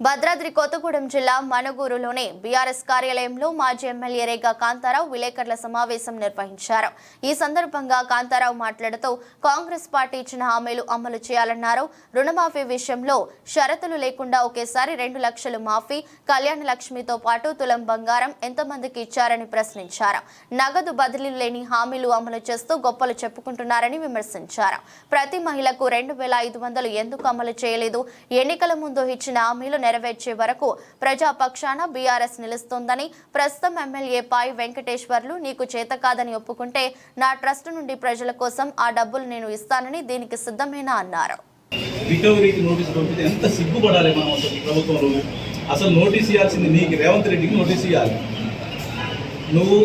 భద్రాద్రి కొత్తగూడెం జిల్లా మనుగూరులోని బీఆర్ఎస్ కార్యాలయంలో మాజీ ఎమ్మెల్యే రేగా కాంతారావు విలేకరుల సమావేశం నిర్వహించారు. ఈ సందర్భంగా కాంతారావు మాట్లాడుతూ కాంగ్రెస్ పార్టీ ఇచ్చిన హామీలు అమలు చేయాలన్నారు. రుణమాఫీ విషయంలో షరతులు లేకుండా ఒకేసారి 2 లక్షలు మాఫీ, కళ్యాణ లక్ష్మితో పాటు తులం బంగారం ఎంతమందికి ఇచ్చారని ప్రశ్నించారు. నగదు బదిలీలు లేని హామీలు అమలు చేస్తూ గొప్పలు చెప్పుకుంటున్నారని విమర్శించారు. ప్రతి మహిళకు 2500 ఎందుకు అమలు చేయలేదు? ఎన్నికల ముందు ఇచ్చిన హామీలు నెరవేర్చే వరకు ప్రజాపక్షాన బీఆర్ఎస్ నిలుస్తోందని, ప్రస్తుతం ఎమ్మెల్యే పై వెంకటేశ్వర్లు నీకు చేత కాదని ఒప్పుకుంటే నా ట్రస్ట్ నుండి ప్రజల కోసం ఆ డబ్బులు నేను ఇస్తానని దీనికి సిద్ధమేనా అన్నారు. రికవరీకి నోటీస్ పంపితే ఎంత సిగ్గుపడాలి మనం అసలు ప్రభుత్వంలో. అసలు నోటీస్ ఇవ్వాల్సింది నీకు, రేవంత్ రెడ్డికి నోటీస్ ఇవ్వాలి. నువ్వు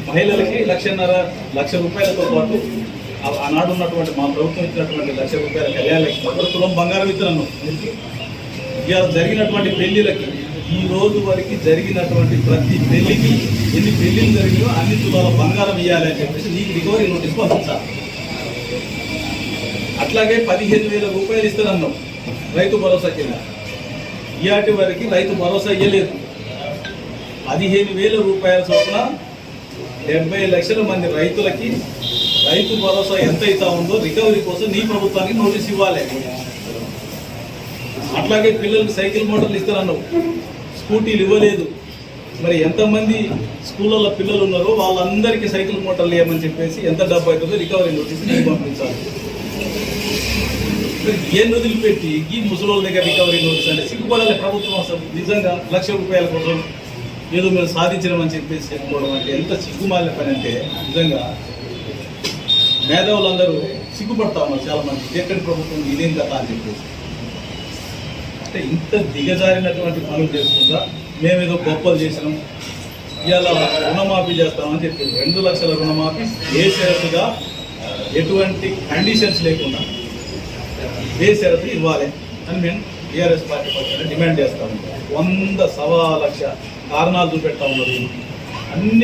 మహిళలకి 1.5 లక్ష రూపాయలతో పాటు ఆనాడు ఉన్నటువంటి మా ప్రభుత్వం ఇచ్చినటువంటి 1 లక్ష రూపాయల కళ్యాణ లక్ష్మి, తులం బంగారం ఇస్తున్నాను. ఇవాళ జరిగినటువంటి పెళ్లిలకి, ఈ రోజు వరకు జరిగినటువంటి ప్రతి పెళ్లికి ఎన్ని పెళ్లిలు జరిగినో అన్ని తులాల బంగారం ఇవ్వాలి అని చెప్పేసి నీకు రికవరీ నోటీస్ పంపించాలి. అట్లాగే 15,000 రూపాయలు ఇస్తానన్నావు రైతు భరోసా కింద. ఇయాటి వరకు రైతు భరోసా ఇవ్వలేదు. 15,000 రూపాయల చొప్పున 70 లక్షల మంది రైతులకి రైతు భరోసా ఎంత అవుతా ఉందో రికవరీ కోసం నీ ప్రభుత్వానికి నోటీస్ ఇవ్వాలి. అట్లాగే పిల్లలకు సైకిల్ మోటార్లు ఇస్తారన్నావు, స్కూటీలు ఇవ్వలేదు. మరి ఎంతమంది స్కూళ్ళల్లో పిల్లలు ఉన్నారో వాళ్ళందరికీ సైకిల్ మోటార్లు ఇవ్వమని చెప్పేసి ఎంత డబ్బు అవుతుందో రికవరీ నోటీస్ నీకు పంపించాలి. ఏం వదిలిపెట్టి ఈ ముసలోళ్ళ దగ్గర రికవరీ నోటీస్ అంటే సిగ్గుపడాలి ప్రభుత్వం. అసలు నిజంగా 1 లక్ష రూపాయల కోసం ఏదో మేము సాధించడం చెప్పేసి చెప్పుకోవడం అంటే ఎంత సిగ్గుమాలిన పని అంటే నిజంగా మేధావులందరూ సిగ్గుపడతా ఉన్నారు చాలా మంది. ఎక్కడి ప్రభుత్వం ఇదేం కదా అని చెప్పేసి. అంటే ఇంత దిగజారినటువంటి పనులు చేసుకుంటా మేమేదో గొప్పలు చేసినాం, ఇవాళ రుణమాఫీ చేస్తామని చెప్పి 2 లక్షల రుణమాఫీ ఏ షరతుగా, ఎటువంటి కండిషన్స్ లేకుండా ఏ షరతు ఇవ్వాలి అని మేము టీఆర్ఎస్ పార్టీ పక్షాన డిమాండ్ చేస్తాము. 100 1.25 లక్ష కారణాలు చూపెడతా ఉన్నారు. అన్ని